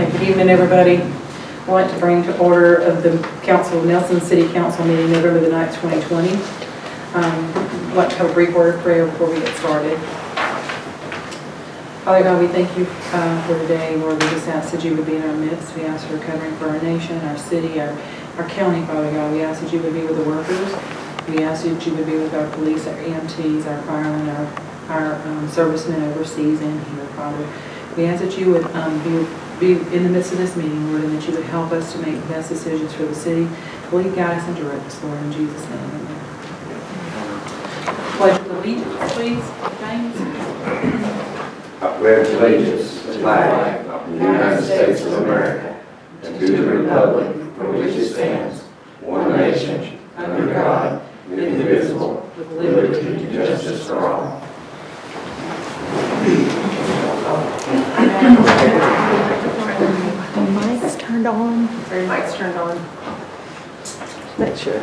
Okay, good evening, everybody. I'd like to bring to order of the Nelson City Council meeting November the 9th, 2020. I'd like to have a brief word of prayer before we get started. Father God, we thank you for today. Lord, we just ask that you would be in our midst. We ask for covering for our nation, our city, our county, Father God. We ask that you would be with the workers. We ask that you would be with our police, our EMTs, our firemen, our servicemen overseas and here, Father. We ask that you would be in the midst of this meeting, Lord, and that you would help us to make the best decisions for the city. Lead, guide us, and direct us, Lord, in Jesus' name. Amen. Pledge of allegiance, please, James. I pledge allegiance to the flag of the United States of America and to the republic for which it stands, one nation, under God, indivisible, with liberty and justice for all. The mic's turned on. Your mic's turned on. Make sure.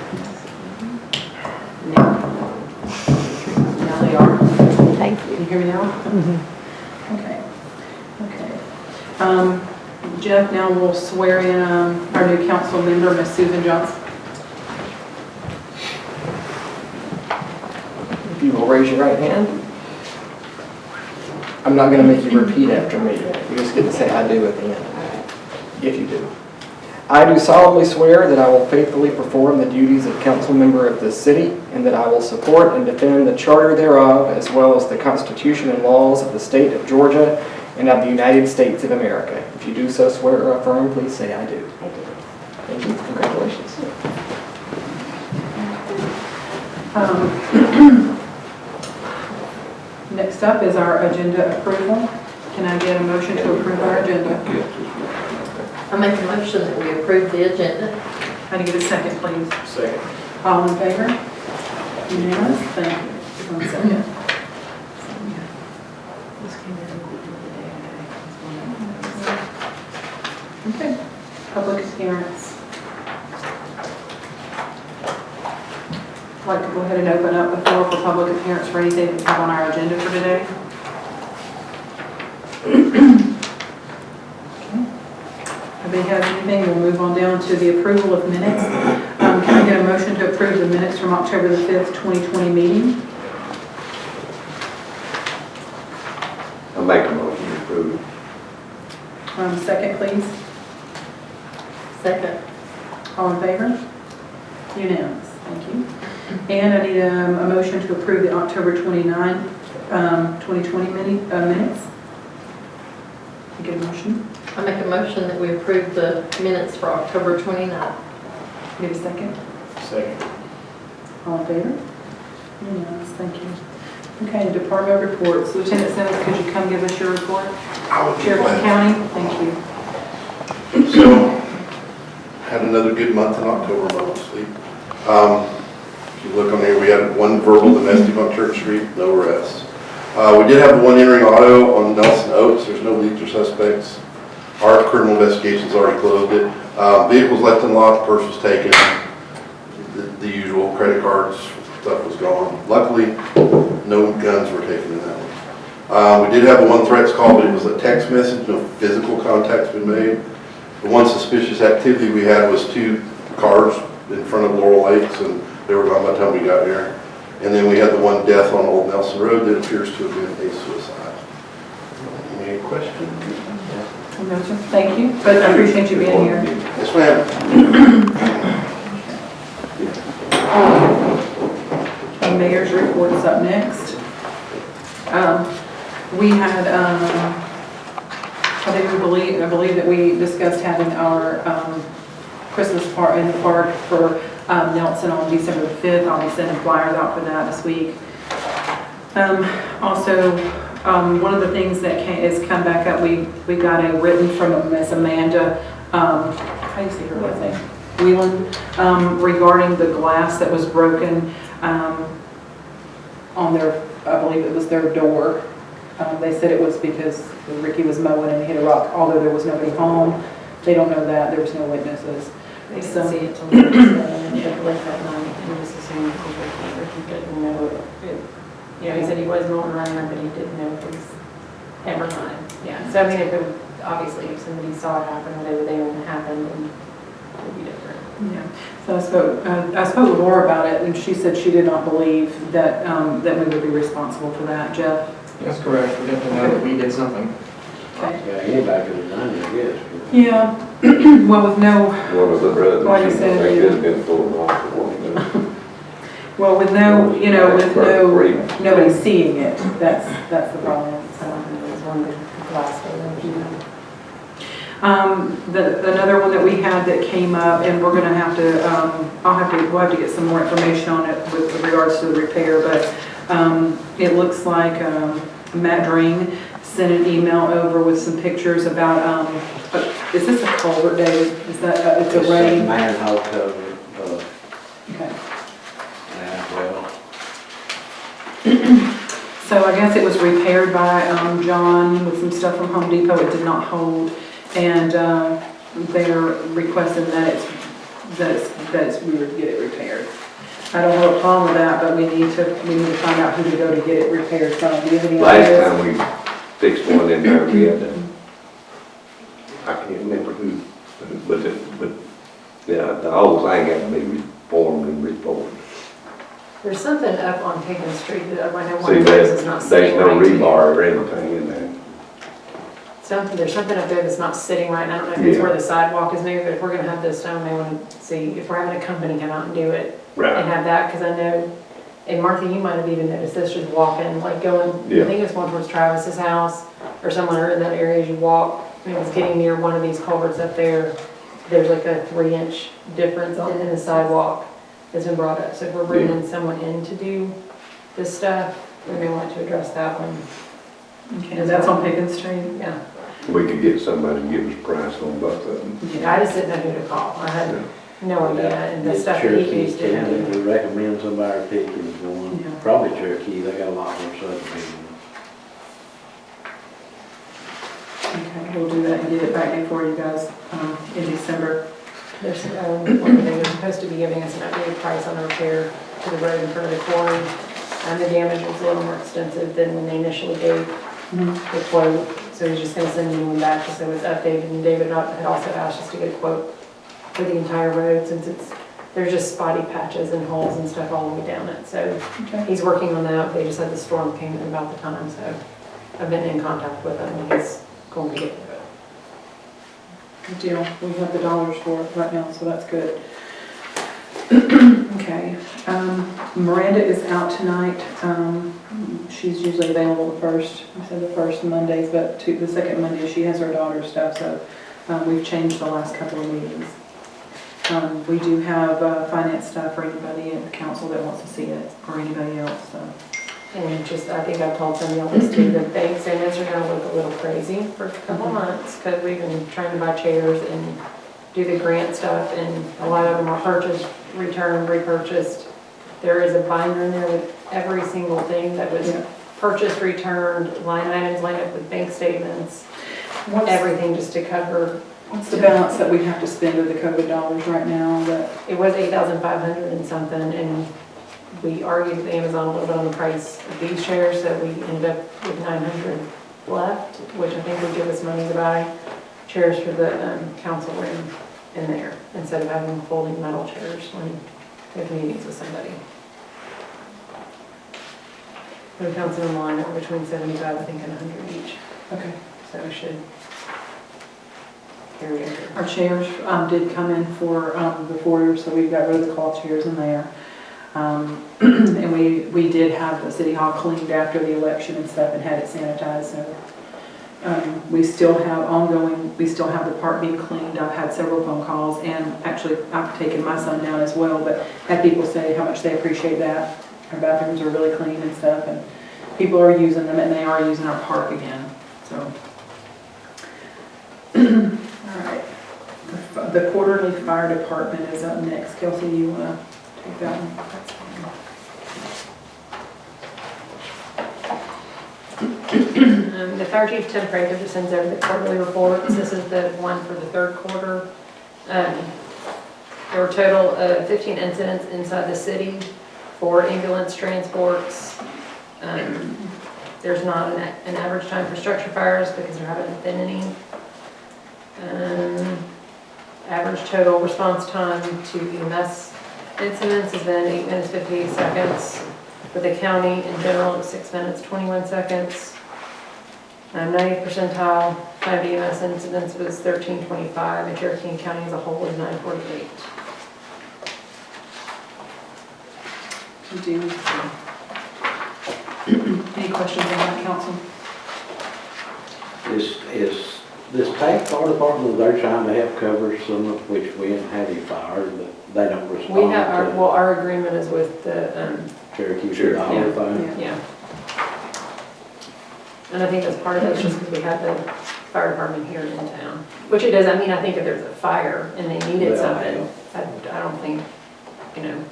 Now they are. Thank Can you. you hear me now? Mm-hmm. Okay. Jeff, now we'll swear in our new council member, Miss Susan Johnston. If you will raise your right hand. I'm not going to make you repeat after me. You just get to say I do at the end, if you do. I do solemnly swear that I will faithfully perform the duties of council member of this city and that I will support and defend the charter thereof as well as the Constitution and laws of the state of Georgia and of the United States of America. If you do so swear or affirm, please say I do. I do. Thank you. Congratulations. Next up is our agenda approval. Can I get a motion to approve our agenda? I make a motion that we approve the agenda. Can I get a second, please? Second. All in favor? Unanimous? Thank you. Just 1 second. Okay. Public appearance. I'd like to go ahead and open up the floor for public appearance for anything we have on our agenda for today. If anybody has anything, we'll move on down to the approval of minutes. Can I get a motion to approve the minutes from October the 5th, 2020 meeting? I'll make a motion to approve. Second, please. Second. All in favor? Unanimous. Thank you. And I need a motion to approve the October 29, 2020 minutes. Get a motion. I make a motion that we approve the minutes for October 29th. Give a second. Second. All in favor? Unanimous. Thank you. Okay, department reports. Lieutenant Simmons, could you come give us your report? I would be Cherokee glad. County, thank you. So, had another good month in October, mostly. If you look on there, we had one verbal domestic on Church Street, no arrests. We did have one entering auto on Nelson Oaks. There's no leads or suspects. Our criminal investigation's already closed it. Vehicles left in lot, purse was taken. The usual credit cards, stuff was gone. Luckily, no guns were taken in that one. We did have one threats call, but it was a text message, no physical contact's been made. The one suspicious activity we had was 2 cars in front of Laurel Lakes, and they were gone by the time we got here. And then we had the one death on Old Nelson Road that appears to have been a suicide. Any questions? No, sir. Thank you, but I appreciate you being here. Yes, ma'am. The mayor's report is up next. We had, I believe that we discussed having our Christmas party in the park for Nelson on December the 5th. I'll be sending flyers out for that this week. Also, one of the things that has come back up, we got a written from Miss Amanda, how do you say her last name? Whelan, regarding the glass that was broken on their, I believe it was their door. They said it was because Ricky was mowing and he hit a rock, although there was nobody home. They don't know that, there was no witnesses. They So- didn't see it till the next day, late that night. He was assuming he didn't know it. You know, he said he was mowing around, but he didn't know it was ever time. Yeah, so I mean, obviously if somebody saw it happen or they were there and it happened, then it would be different. Yeah, so I spoke with Laura about it, and she said she did not believe that, that we would be responsible for that. Jeff? That's correct. We have to know that we did something. Okay. Yeah, anybody could have done it, I guess. Yeah, well, with no, One of the brothers, Like I I said, think yeah. has been pulled off for one, but well, with no, you know, with no, Right. nobody seeing it, that's the problem. So it was one good last one, you know. Another one that we had that came up, and we're gonna have to, we'll have to get some more information on it with regards to the repair, but, it looks like, Matt Dring sent an email over with some pictures about, is this a culvert, David? Is that, it's a rain? manhole cover, Okay. well, So I guess it was repaired by, John with some stuff from Home Depot. It did not hold. And, they're requesting that we would get it repaired. I don't have a problem with that, but we need to find out who to go to get it repaired from. Do you have any last ideas? time we fixed one in there, we had to, I can't remember who, but, yeah, the whole thing had to be reformed and restored. There's something up on Higgins Street that I know one See, of those is not there's sitting no right. rebar or anything in there. There's something up there that's not sitting right. I don't know if it's Yeah. where the sidewalk is moved, but if we're gonna have this stone, they want to see, if we're having a company come out and do it and Right. have that, because I know, and Martha, you might have even noticed this, just walking, like going, Yeah. I think it's one towards Travis's house or somewhere in that area as you walk, and it's getting near one of these culverts up there, there's like a 3-inch difference in the sidewalk that's been brought up. So if we're bringing someone in to do this stuff, we may want to address that one. Okay, and that's on Pickens Street? Yeah. We could get somebody to give us a price on both of them. Yeah, I just didn't know who to call. I had no idea, and the stuff that he Cherokee used County, to. we recommend somebody picking one, Yeah. probably Cherokee, they got a lot more subdivisions. Okay, we'll do that and get it back before you guys, in December. There's, they were supposed to be giving us an updated price on the repair to the road in front of the quarry. And the damage was a little more extensive than when they initially gave the quote. So he's just gonna send me one back just so it's updated. And David had also asked us to get a quote for the entire road since there's just spotty patches and holes and stuff all the way down it. So Okay. he's working on that. They just had the storm came in about the time, so I've been in contact with him and he's going to get to it. Good deal. We have the dollars for it right now, so that's good. Okay. Miranda is out tonight. She's usually available the first, I said the first Mondays, but the second Monday she has her daughter's stuff, so we've changed the last couple of meetings. We do have finance stuff for anybody at the council that wants to see it, or anybody else, so. And just, I think I've told some of y'all too, the bank statements are gonna look a little crazy for a couple months, because we've been trying to buy chairs and do the grant stuff, and a lot of them are purchased, returned, repurchased. There is a binder in there with every single thing that was purchased, returned, line items lined up with bank statements, everything just to cover. What's the balance that we have to spend of the COVID dollars right now? That It was 8,500 and something, and we argued with Amazon a little bit on the price of these chairs, so we ended up with 900 left, which I think would give us money to buy chairs for the council room in there, instead of having folding metal chairs when we have meetings with somebody. We found some online that were between 75, I think, and 100 each, okay. so we should carry over. Our chairs did come in for the foyer, so we've got rid of the cloth chairs in there. And we did have the city hall cleaned after the election and stuff and had it sanitized, so we still have the park being cleaned. I've had several phone calls, and actually I've taken my son down as well, but had people say how much they appreciate that. Our bathrooms are really clean and stuff, and people are using them, and they are using our park again, so. All right. The quarterly fire department is up next. Kelsey, you want to take that one? The fire chief, Tim Prater, just sends over the quarterly reports. This is the one for the third quarter. There were a total of 15 incidents inside the city, 4 ambulance transports. There's not an average time for structure fires because there haven't been any. Average total response time to EMS incidents has been 8 minutes 58 seconds. For the county in general, it's 6 minutes 21 seconds. 90th percentile time to EMS incidents was 1325, and Cherokee County as a whole is 948. Any questions on that, council? Is this tank fire department, they're trying to help cover some of which we haven't had any fires, but they don't We respond have, our to well, our agreement is with the, Cherokee Sure. for the whole thing. yeah. And I think that's part of it, just because we have the fire department here in town. Which it does, I mean, I think if there's a fire and they needed Yeah. something, I don't think,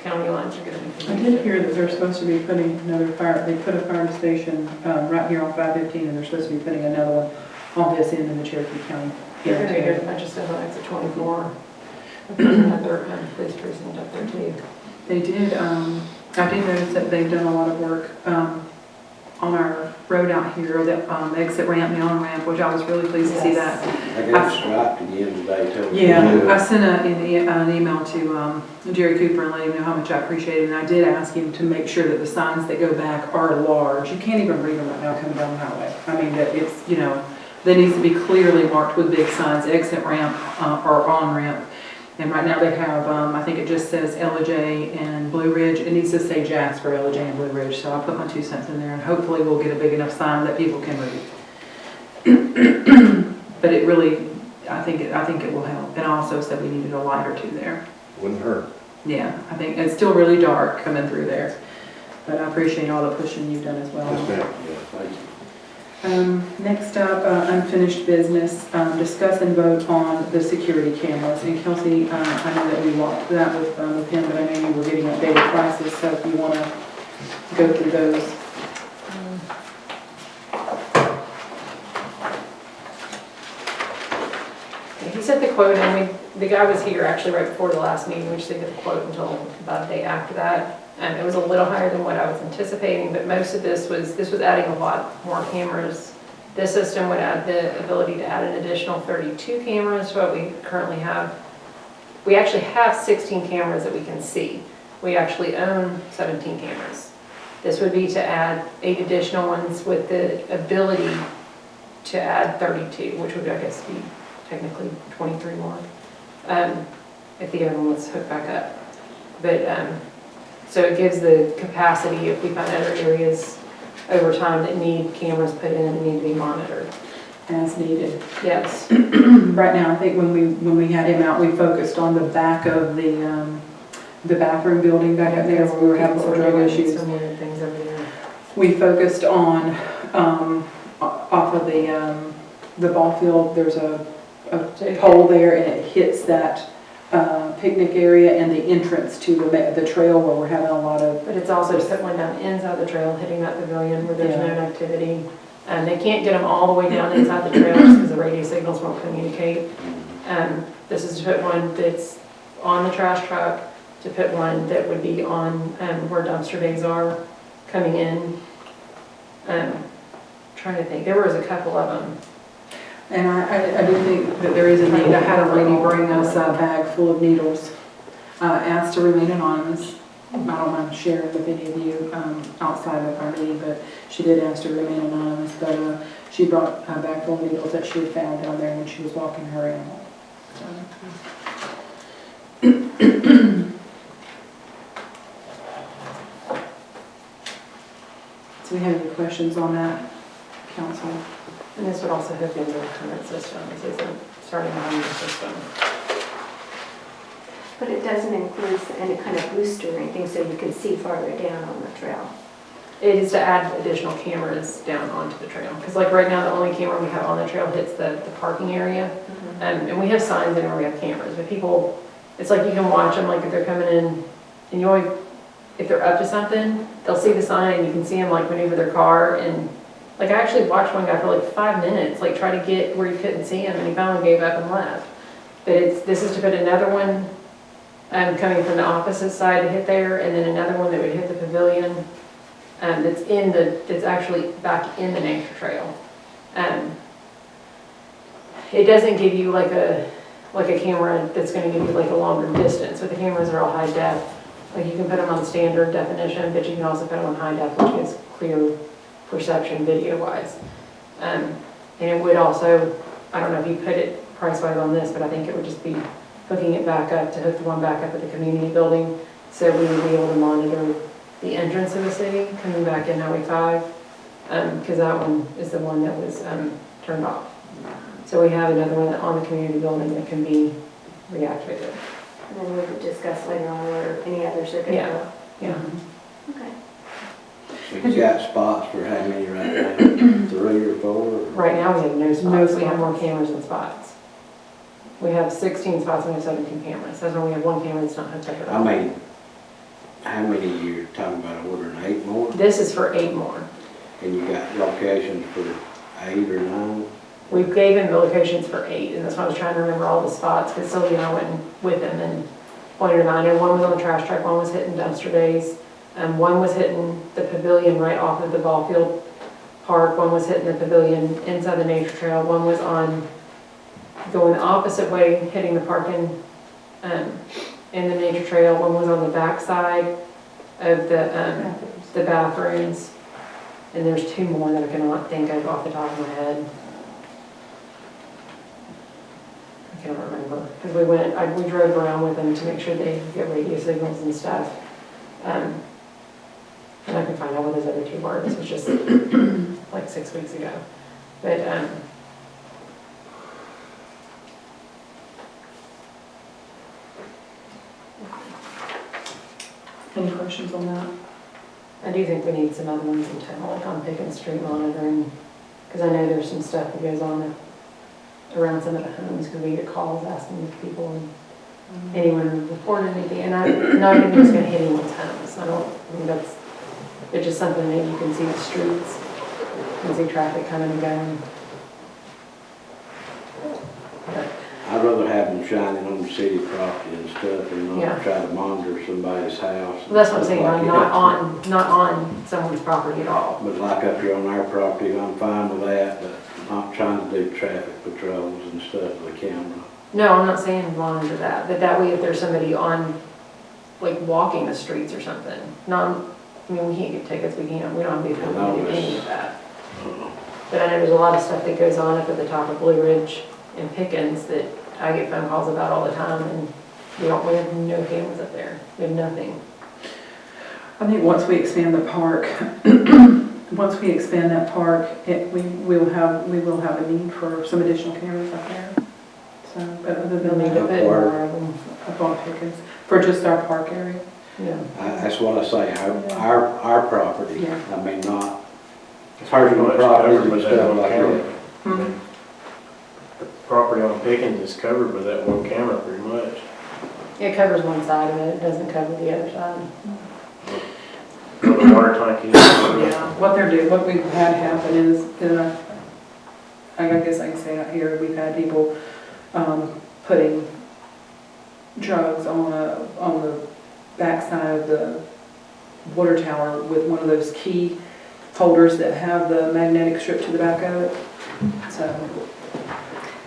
county lines are gonna be. I did hear that they're supposed to be putting another fire, they put a fire station right here on 515, and they're supposed to be putting another one on this end in the Cherokee County. They're gonna be doing a bunch of stuff on exit 24. Another police precinct up there too. They did, I did notice that they've done a lot of work on our road out here, that exit ramp, the on-ramp, which I was really pleased to see that. I got striped again today too. Yeah, I sent an email to Jerry Cooper and let him know how much I appreciate it, and I did ask him to make sure that the signs that go back are large. You can't even read them right now coming down the highway. I mean, that it's, that needs to be clearly marked with big signs, exit ramp or on-ramp. And right now they have, I think it just says LJ and Blue Ridge. It needs to say Jasper, LJ and Blue Ridge, so I'll put my 2 cents in there, and hopefully we'll get a big enough sign that people can read. But it really, I think it will help. And I also said we needed a light or two there. Wouldn't hurt. Yeah, I think it's still really dark coming through there. But I appreciate all the pushing you've done as well. Yes, ma'am. Yeah, thank you. Next up, unfinished business, discuss and vote on the security cameras. And Kelsey, I know that we walked that with him, but I know you were getting updated prices, so if you want to go through those. He sent the quote, and the guy was here actually right before the last meeting. We just didn't get the quote until about a day after that. It was a little higher than what I was anticipating, but most of this was adding a lot more cameras. This system would add the ability to add an additional 32 cameras to what we currently have. We actually have 16 cameras that we can see. We actually own 17 cameras. This would be to add 8 additional ones with the ability to add 32, which would, I guess, be technically 23 more, if the other one was hooked back up. But, so it gives the capacity if we find other areas over time that need cameras put in and need to be monitored. As needed. Yes. Right now, I think when we had him out, we focused on the back of the bathroom building back up there where we were having some drug issues. Some weird things over there. We focused on, off of the ball field, there's a pole there, and it hits that picnic area and the entrance to the trail where we're having a lot of. But it's also to put one down inside the trail, hitting that pavilion where there's Yeah. known activity. And they can't get them all the way down inside the trail just because the radio signals won't communicate. This is to put one that's on the trash truck, to put one that would be on where dumpster bays are coming in. Trying to think, there was a couple of them. And I do think that there is a need. I had a lady bring us a bag full of needles, asked to remain anonymous. I don't mind sharing with any of you outside of our meeting, but she did ask to remain anonymous. But she brought a bag full of needles that she had found down there when she was walking her animal. So we have any questions on that, council? And this would also hook into the current system. This isn't starting a new system. But it doesn't include any kind of booster or anything, so you can see farther down on the trail. It is to add additional cameras down onto the trail. Because like right now, the only camera we have on the trail hits the parking area. And we have signs in where we have cameras, but people, it's like you can watch them, like if they're coming in, and you always, if they're up to something, they'll see the sign and you can see them like maneuver their car. And like I actually watched one guy for like 5 minutes, like try to get where you couldn't see him, and he finally gave up and left. But this is to put another one coming from the opposite side to hit there, and then another one that would hit the pavilion that's actually back in the nature trail. it doesn't give you like a camera that's gonna give you like a longer distance. So the cameras are all high def. Like you can put them on standard definition, but you can also put them on high def, which gives clear perception video wise. And it would also, I don't know if you put it price wise on this, but I think it would just be hooking it back up to hook the one back up at the community building. So we would be able to monitor the entrance of the city coming back in Highway 5. Because that one is the one that was turned off. So we have another one on the community building that can be reactivated. And then we would discuss later on where any others are gonna go. Yeah. Okay. So you got spots for how many right now? 3 or 4? or- Right now, we have no spots. We have spots. more cameras than spots. We have 16 spots and we have 17 cameras. That's when we have one camera that's not hooked up at I all. mean, how many you're talking about ordering, 8 more? This is for 8 more. And you got locations for 8 or 9? We gave him the locations for 8, and that's why I was trying to remember all the spots, because Sylvia and I went with him and pointed them out. I know one was on the trash truck, one was hitting dumpster days, one was hitting the pavilion right off of the ball field park, one was hitting the pavilion inside the nature trail, one was on, going the opposite way, hitting the parking in the nature trail, one was on the back side of the bathrooms, and there's 2 more that I cannot think of off the top of my head. I can't remember, because we drove around with them to make sure they get radio signals and stuff. And I can find out what those other 2 were. This was just like 6 weeks ago. But Any questions on that? I do think we need some other ones in town, like on Pickens Street monitoring, because I know there's some stuff that goes on around some of the homes, because we get calls asking if people and anyone reported anything, and I'm not even just gonna hit anyone's homes. I mean, it's just something that you can see the streets, you can see traffic coming and going. But I'd rather have them shining on the city property and stuff and Yeah. not try to monitor somebody's house. well, that's what I'm saying, Like I'm it. not on someone's property at all. But like up here on our property, I'm fine with that, but not trying to do traffic patrols and stuff with a camera. No, I'm not saying monitor that, but that way if there's somebody on, like, walking the streets or something, I mean, we can't get tickets, we don't have the ability to do any of that. But I know there's a lot of stuff that goes on up at the top of Blue Ridge and Pickens that I get phone calls about all the time, and we have no cameras up there, we have nothing. I think once we expand the park, once we expand that park, we will have a need for some additional cameras up there. So, but other They'll than need to that, put more of them, up on Pickens, for just our park area. yeah. That's what I say, our property, Yeah. I mean, not It's pretty personal much properties covered and by that stuff one like camera. that. The property on Pickens is covered by that one camera pretty much. It covers one side of it, it doesn't cover the other side. Where the water tank is. Yeah, what we've had happen is, I guess I can say out here, we've had people putting drugs on the backside of the water tower with one of those key holders that have the magnetic strip to the back of it. So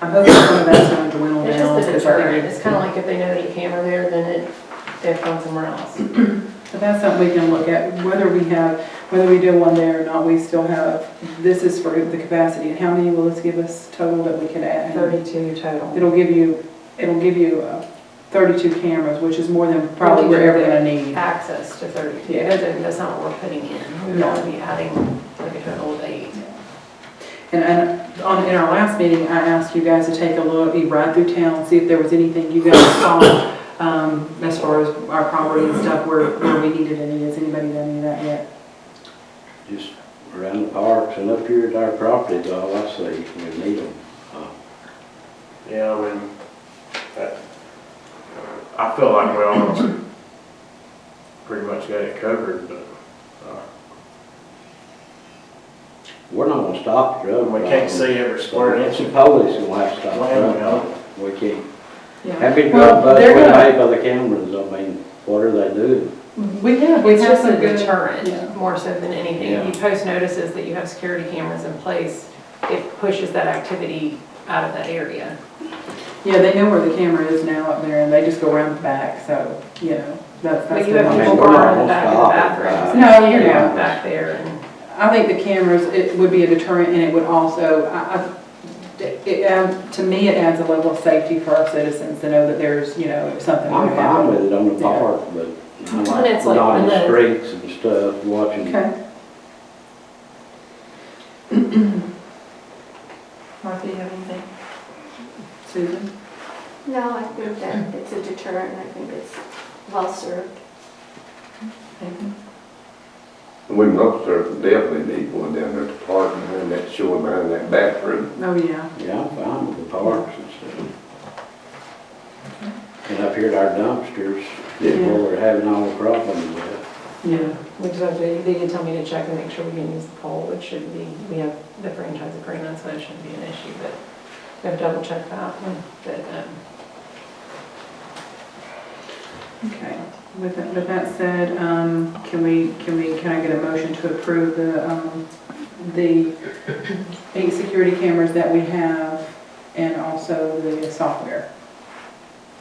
I'm hoping some of that's going to dwindle It's down. just a deterrent, it's kind of like if they know there's a camera there, then they've gone somewhere else. But that's something we can look at, whether we do one there or not, we still have, this is for the capacity, and how many will this give us total that we can add? 32 total. It'll give you 32 cameras, which is more than probably we're ever gonna need. Access to 32, Yeah. that's not what we're putting in. We would No. only be adding like a total of 8. And in our last meeting, I asked you guys to take a look, you ride through town, see if there was anything you guys saw, as far as our property and stuff, where we needed any. Has anybody done any of that yet? Just around the parks and up here at our property is all I see, we need them. Yeah, I mean, I feel like we almost pretty much got it covered, but We're not gonna stop the drug. we can't see every square inch The of police gonna have to stop the land. drug. We can't. Yeah. Have been Well, drug busts they're been gonna- made by the cameras, I mean, what are they doing? We have It's just a some good. deterrent, Yeah. more so than anything. Yeah. If you post notices that you have security cameras in place, it pushes that activity out of that area. Yeah, they know where the camera is now up there, and they just go around the back, so, you know, that's. But you the have one. people we're going not in the back of the gonna bathrooms. stop it. No, you're Yeah, not. back there, and I think the cameras, it would be a deterrent, and it would also, to me, it adds a level of safety for our citizens to know that there's, you know, if something. I'm would fine happen. with it on the Yeah. park, but And it's like not in when the the- streets and stuff, watching. Okay. Martha, you have anything? Susan? No, I think that it's a deterrent, and I think it's well served. We most certainly definitely need one down there at the park behind that shore behind that bathroom. Oh, yeah. Yeah, I'm fine with the parks and stuff. And up here at our dumpsters, Yeah. where we're having all the problems with. Yeah. We just have to, they did tell me to check and make sure we can use the pole, which shouldn't be, we have the franchise agreement, so it shouldn't be an issue, but we have to double check that one. But, Okay. With that said, can I get a motion to approve the 8 security cameras that we have and also the software?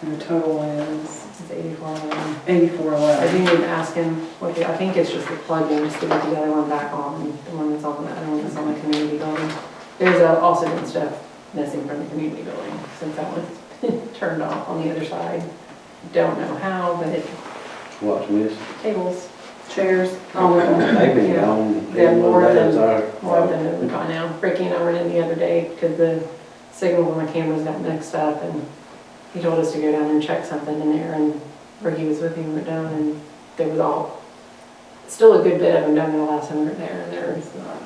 And the total is it's 8411. I $84.11. do need to ask him what the, I think it's just the plug-in, just to get the other one back on, the one that's on, the other one that's on the community building. There's also been stuff missing from the community building since that one's turned off on the other side. Don't know how, but it, What's missing? tables, Chairs, all of them. They've been Yeah. gone. Yeah, more That's than- our more fault. than it by now. Ricky and I were in the other day because the signal on the cameras got mixed up, and he told us to go down and check something in there, and Ricky was with me, we went down, and there was still a good bit of them down in the last 100 there, and there's not.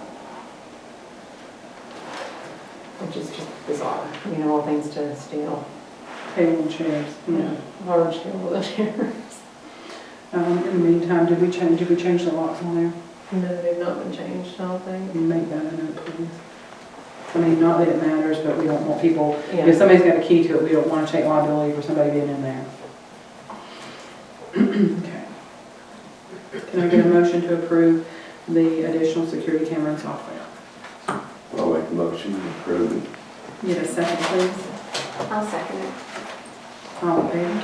Which is just bizarre, you know, all things to steal. Table and chairs, yeah. Large table of chairs. In the meantime, did we change the locks on there? No, they've not been changed, I don't think. Can you make that a note, please? I mean, not that it matters, but we don't want people, if Yeah, somebody's got a key to it, we don't want to take liability for somebody being in there. Okay. Can I get a motion to approve the additional security camera and software? I'll make a motion to approve it. Get a second, please? I'll second it. All in favor?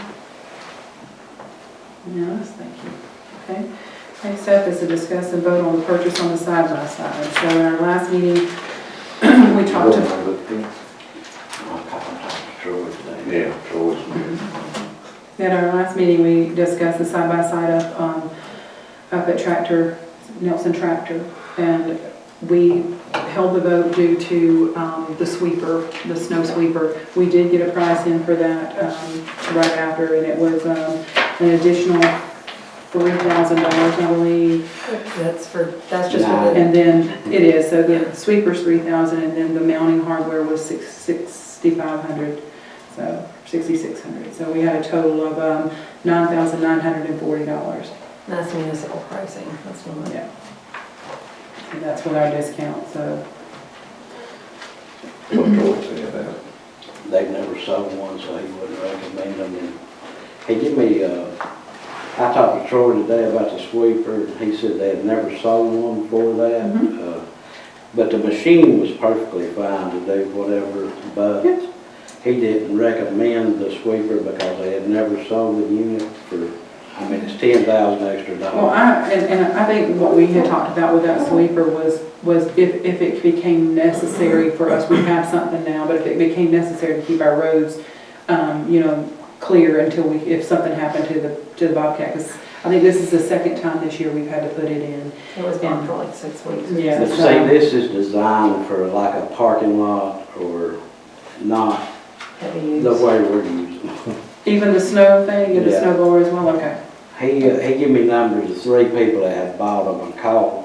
Yes, thank you. Okay. Next up is to discuss and vote on the purchase on the side-by-side. So in our last meeting, we talked to... I'll talk to Troy today. Yeah, Troy's. At our last meeting, we discussed the side-by-side up at Nelson Tractor, and we held the vote due to the sweeper, the snow sweeper. We did get a price in for that right after, and it was an additional $3,000, I believe. that's just for the, And then it is, so the sweeper's $3,000, and then the mounting hardware was $6,500, so $6,600. So we had a total of $9,940. that's municipal pricing, that's not. Yeah. And that's with our discount, so. What Troy say about it? They've never sold one, so he wouldn't recommend them. And he gave me, I talked to Troy today about the sweeper, and he said they had never sold one before that. Mhm. But the machine was perfectly fine to do whatever, but Yes. he didn't recommend the sweeper because they had never sold the unit for, I mean, it's $10,000 extra Well, dollars. and I think what we had talked about with that sweeper was if it became necessary for us, we have something now, but if it became necessary to keep our roads, you know, clear until if something happened to the Bobcat, because I think this is the second time this year we've had to put it in. It was gone for like 6 weeks. Yeah. But see, this is designed for like a parking lot or not Heavy use. the way we're using. Even the snow thing, and the Yeah. snow blower as well, okay. He gave me numbers of 3 people that had bought them and called.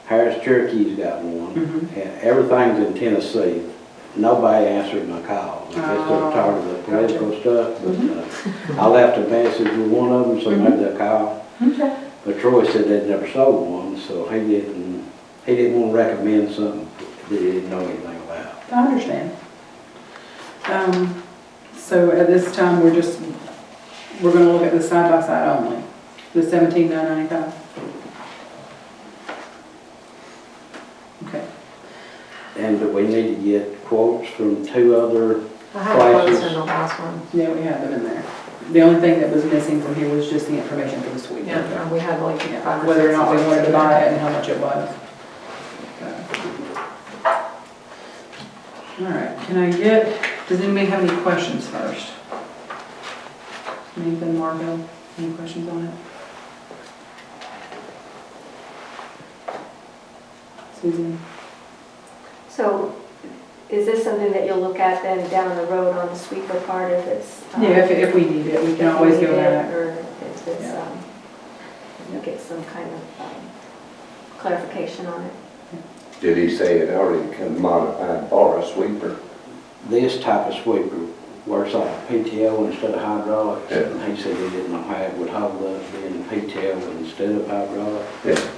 Harris Cherokee's got one. Mhm. And everything's in Tennessee. Nobody answered my call. I guess they're tired of the political stuff, but I left a message with one of them, so maybe they'll call. Okay. But Troy said they'd never sold one, so he didn't want to recommend something that he didn't know anything about. I understand. So at this time, we're gonna look at the side-by-side only, the $17,995. And we need to get quotes from 2 other, I had quotes Prices. in the last one. Yeah, we have them in there. The only thing that was missing from here was just the information for the sweep. Yeah, we had like Yeah, 5 or whether or 6 not we quotes wanted to in buy there. it and how much it was. All right, can I get, does anybody have any questions first? Nathan, Margot, any questions on it? Susan? So is this something that you'll look at then down the road on the sweeper part if it's? Yeah, if we need it, we can always go back. Or if it's, Yeah. you get some kind of clarification on it. Did he say it already come modified for a sweeper? this type of sweeper works like a PTO instead of hydraulics. Yeah. And he said he didn't know how it would hold up being a PTO instead of hydraulic. Yeah.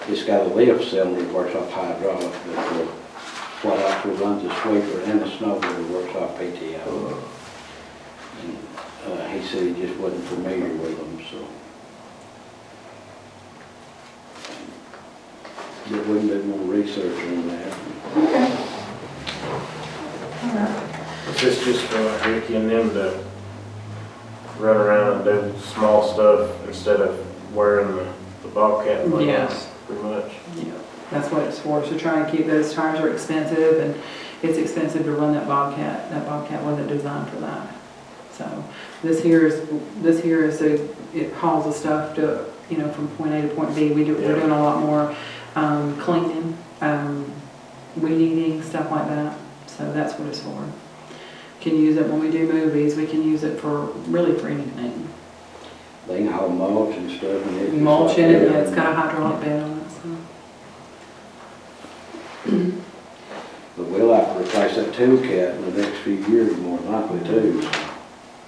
It's got a lift cylinder that works off hydraulic, but what actually runs the sweeper and the snowboarder works off PTO. And he said he just wasn't familiar with them, so. But we can do more research on that. Is this just for like Ricky and them to run around and do small stuff instead of wearing the Bobcat thing? Yes. Pretty much. Yeah, that's what it's for, so try and keep, those tires are expensive, and it's expensive to run that Bobcat. That Bobcat wasn't designed for that. So this here is it hauls the stuff to, from point A to point B. We're doing a lot more cleaning, weed eating, stuff like that. So that's what it's for. Can use it when we do movies. We can use it for anything. They can haul mulch and stuff in it. Mulch in it, yeah, it's got a hydraulic bed on it, so. But we'll have to replace that tool cat in the next few years, more than likely too.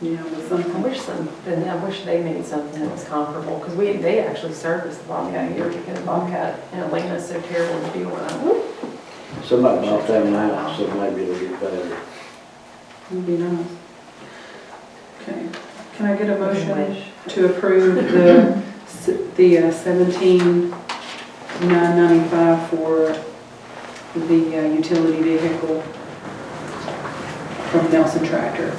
Yeah, with I some, wish they made something that was comparable, because they actually service the Bobcat here, because Bobcat in Atlanta's so terrible to deal with. Somebody bought them out, so maybe it'll get better. would be nice. Okay, can I get a motion to approve the $17,995 for the utility vehicle from Nelson Tractor?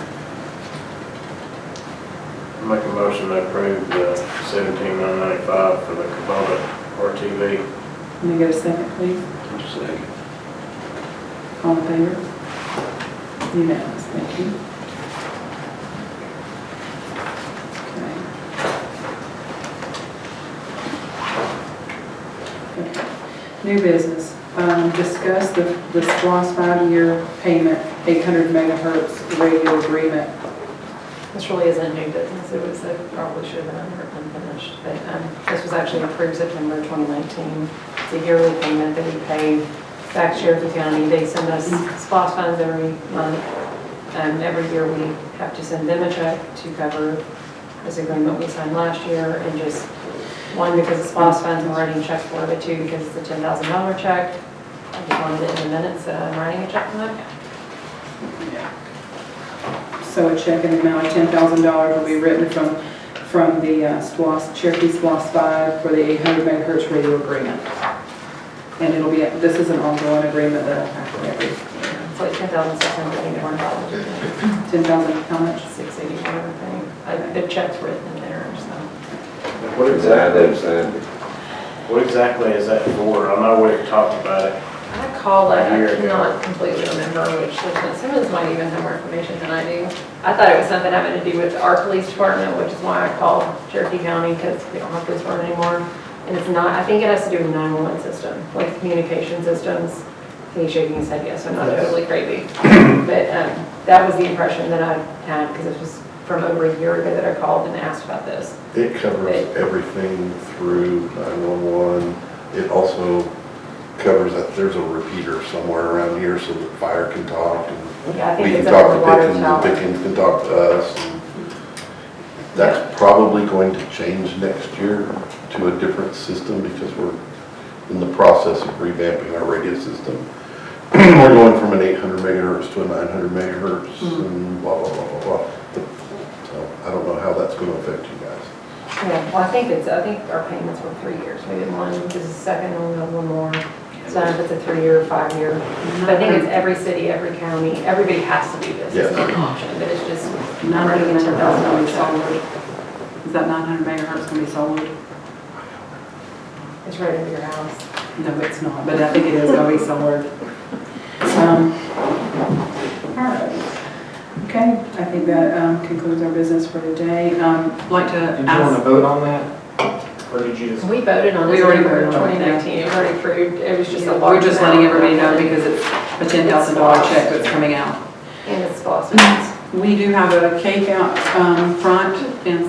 Make a motion to approve the $17,995 for the Kubota RTV. Can I get a second, please? Just a second. All in favor? Unanimous, thank you. Okay. New business, discuss the SPLOST 5-year payment, 800 megahertz radio agreement. This really isn't new business, it probably should have been unfinished, but this was actually approved September 2019. It's a yearly payment that we pay back to Cherokee County. They send us SPLOST funds every month. Every year we have to send them a check to cover this agreement we signed last year, and just, one, because the SPLOST funds I'm writing checks for, but two, because it's a $10,000 check. I just wanted it in the minutes that I'm writing a check for that. So a check in the amount of $10,000 will be written from the Cherokee SPLOST 5 for the 800 megahertz radio agreement. And it'll be, this is an ongoing agreement that will happen every year. It's like $10,681. $10,000, how much? $681, I think. The check's written in there, so. What What exactly is that for? I know we talked about it. I called it, A year I ago. cannot completely remember which, Simmons might even have more information than I do. I thought it was something having to do with our police department, which is why I called Cherokee County, because we don't have police department anymore. And it's not, I think it has to do with the 911 system, like communication systems. He's shaking his head yes, I'm not totally crazy. But that was the impression that I had, because it was from over a year ago that I called and asked about this. It covers everything through 911. It also covers that there's a repeater somewhere around here so that fire can talk and Yeah, I we think can it's talk over to the water Dickens and tower. Dickens can talk to us. And that's probably going to change next year to a different system because we're in the process of revamping our radio system. We're going from an 800 megahertz to a 900 megahertz and blah, blah, blah, blah, blah. So I don't know how that's going to affect you guys. Yeah, well, I think our payments were 3 years. We did one, this is the second, and we'll have one more. So I don't know if it's a 3-year or 5-year. But I think it's every city, every county, everybody has to do this. It's not an option, but it's just. 900 megahertz gonna be solar. Is that 900 megahertz gonna be solar? It's right over your house. No, it's not, but I think it is gonna be solar. All right. Okay, I think that concludes our business for today. Like to Did you want to ask, vote on that? Or did you just? We voted on it. We already in voted on it, yeah. 2019, it was already approved. It was just a we're large. just letting amount. everybody know because it's a $10,000 check that's coming out. And it's SPLOST. We do have a cake out front, and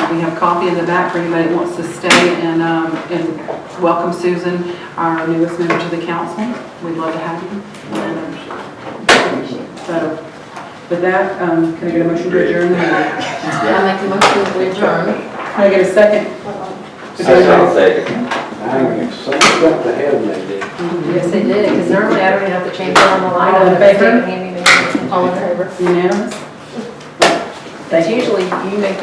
we have coffee in the back for anybody that wants to stay and welcome Susan, our newest member to the council. We'd love to have you. So with that, can I get a motion to adjourn the meeting? I make a motion to adjourn. Can I get a second? I'll second. Something got the head of me, did. Yes, they did, because normally I don't even have to change it on the line. All in favor? All in favor. Unanimous? It's usually you make